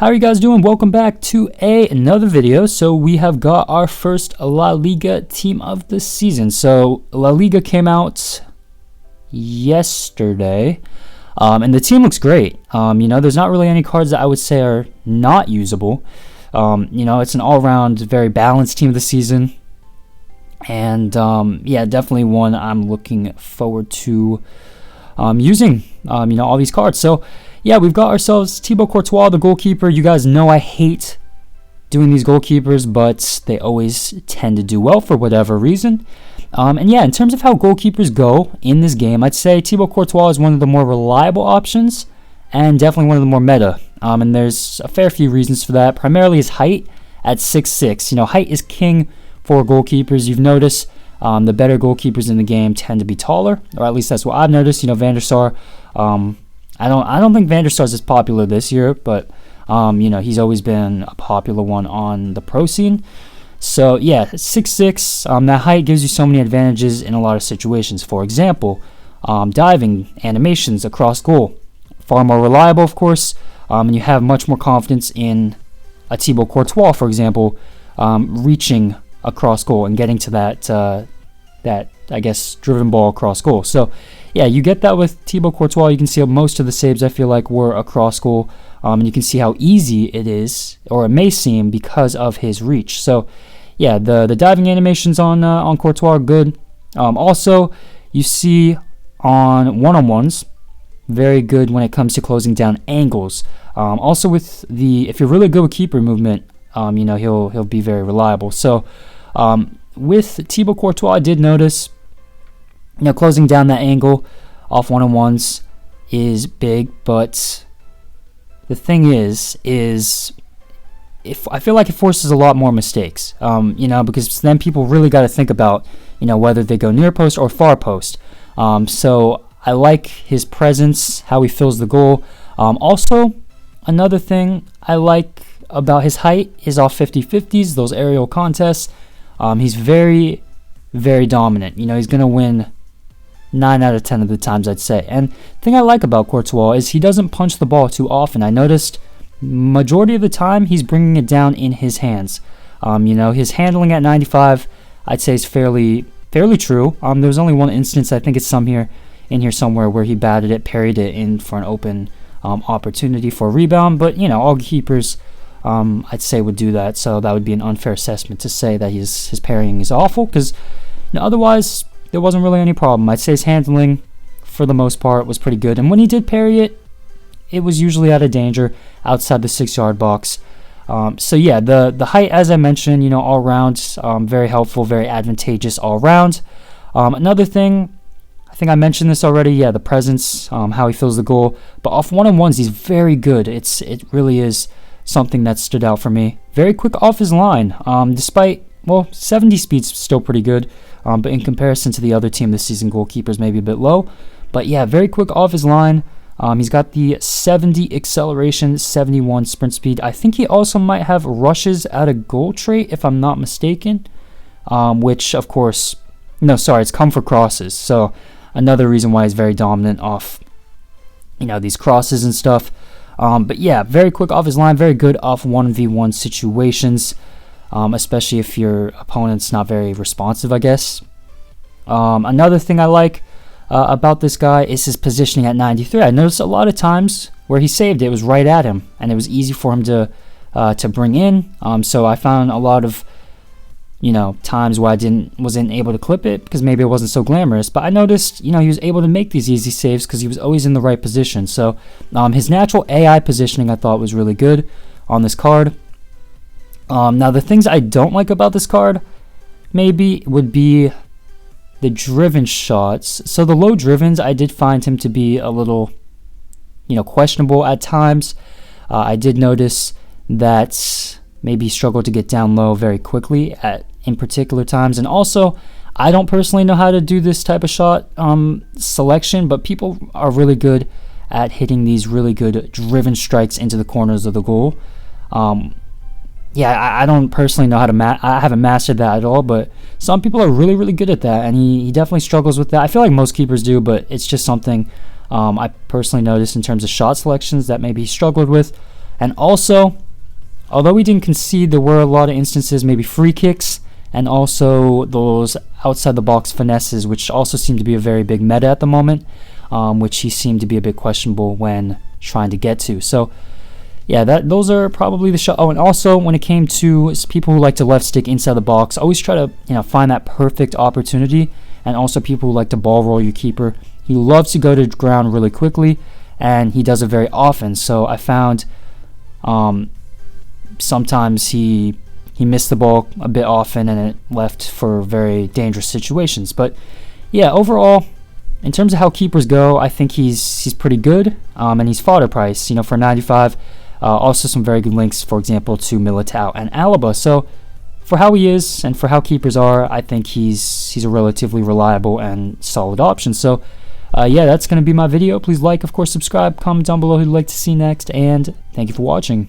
How are you guys doing? Welcome back to another video. So we have got our first La Liga team of the season. So La Liga came out yesterday, and the team looks great. There's not really any cards that I would say are not usable. It's an all-around very balanced team of the season, and definitely one I'm looking forward to using. All these cards. So yeah, we've got ourselves Thibaut Courtois, the goalkeeper. You guys know I hate doing these goalkeepers, but they always tend to do well for whatever reason. In terms of how goalkeepers go in this game, I'd say Thibaut Courtois is one of the more reliable options and definitely one of the more meta. And there's a fair few reasons for that. Primarily his height at 6'6". Height is king for goalkeepers. You've noticed the better goalkeepers in the game tend to be taller, or at least that's what I've noticed. Van der Sar. I don't think Van der Sar's as popular this year, but he's always been a popular one on the pro scene. So yeah, 6'6", that height gives you so many advantages in a lot of situations. For example, diving, animations across goal, far more reliable, of course, and you have much more confidence in a Thibaut Courtois, for example, reaching across goal and getting to that driven ball across goal. So yeah, you get that with Thibaut Courtois. You can see most of the saves I feel like were across goal, and you can see how easy it is, or it may seem, because of his reach. So yeah, the diving animations on Courtois are good. Also, you see on one-on-ones, very good when it comes to closing down angles. Also with if you're really good with keeper movement, he'll be very reliable. So with Thibaut Courtois, I did notice, closing down that angle off one-on-ones is big, but the thing is if I feel like it forces a lot more mistakes, because then people really got to think about, whether they go near post or far post. So I like his presence, how he fills the goal. Also, another thing I like about his height is off 50-50s, those aerial contests. He's very, very dominant. He's going to win 9 out of 10 of the times, I'd say. And the thing I like about Courtois is he doesn't punch the ball too often. I noticed majority of the time he's bringing it down in his hands. His handling at 95, I'd say, is fairly true. There was only one instance, I think it's in here somewhere, where he batted it, parried it in for an open opportunity for a rebound. But all keepers, I'd say, would do that. So that would be an unfair assessment to say that his parrying is awful, because otherwise there wasn't really any problem. I'd say his handling, for the most part, was pretty good. And when he did parry it, it was usually out of danger outside the 6-yard box. So yeah, the height, as I mentioned, all around, very helpful, very advantageous all around. Another thing, I think I mentioned this already, the presence, how he fills the goal. But off one-on-ones, he's very good. It really is something that stood out for me. Very quick off his line, despite, 70 speed's still pretty good, but in comparison to the other team this season, goalkeepers maybe a bit low. But yeah, very quick off his line. He's got the 70 acceleration, 71 sprint speed. I think he also might have rushes at a goal trait, if I'm not mistaken, which, of course, it's come for crosses. So another reason why he's very dominant off, these crosses and stuff. But yeah, very quick off his line, very good off 1v1 situations, especially if your opponent's not very responsive, I guess. Another thing I like about this guy is his positioning at 93. I noticed a lot of times where he saved it was right at him, and it was easy for him to bring in. So I found a lot of times where I wasn't able to clip it because maybe it wasn't so glamorous. But I noticed he was able to make these easy saves because he was always in the right position. So his natural AI positioning, I thought, was really good on this card. Now the things I don't like about this card maybe would be the driven shots. So the low drivens, I did find him to be a little, questionable at times. I did notice that maybe he struggled to get down low very quickly in particular times. And also, I don't personally know how to do this type of shot selection, but people are really good at hitting these really good driven strikes into the corners of the goal. I don't personally know how to I haven't mastered that at all, but some people are really, really good at that, and he definitely struggles with that. I feel like most keepers do, but it's just something I personally noticed in terms of shot selections that maybe he struggled with. And also, although we didn't concede, there were a lot of instances, maybe free kicks, and also those outside the box finesses, which also seem to be a very big meta at the moment, which he seemed to be a bit questionable when trying to get to. So yeah, those are probably the shot. Oh, and also when it came to people who like to left stick inside the box, always try to find that perfect opportunity. And also people who like to ball roll your keeper. He loves to go to the ground really quickly, and he does it very often. So I found sometimes he missed the ball a bit often, and it left for very dangerous situations. But yeah, overall, in terms of how keepers go, I think he's pretty good, and he's fodder price, for 95. Also some very good links, for example, to Militao and Alaba. So for how he is and for how keepers are, I think he's a relatively reliable and solid option. So yeah, that's going to be my video. Please like, of course, subscribe, comment down below who you'd like to see next, and thank you for watching.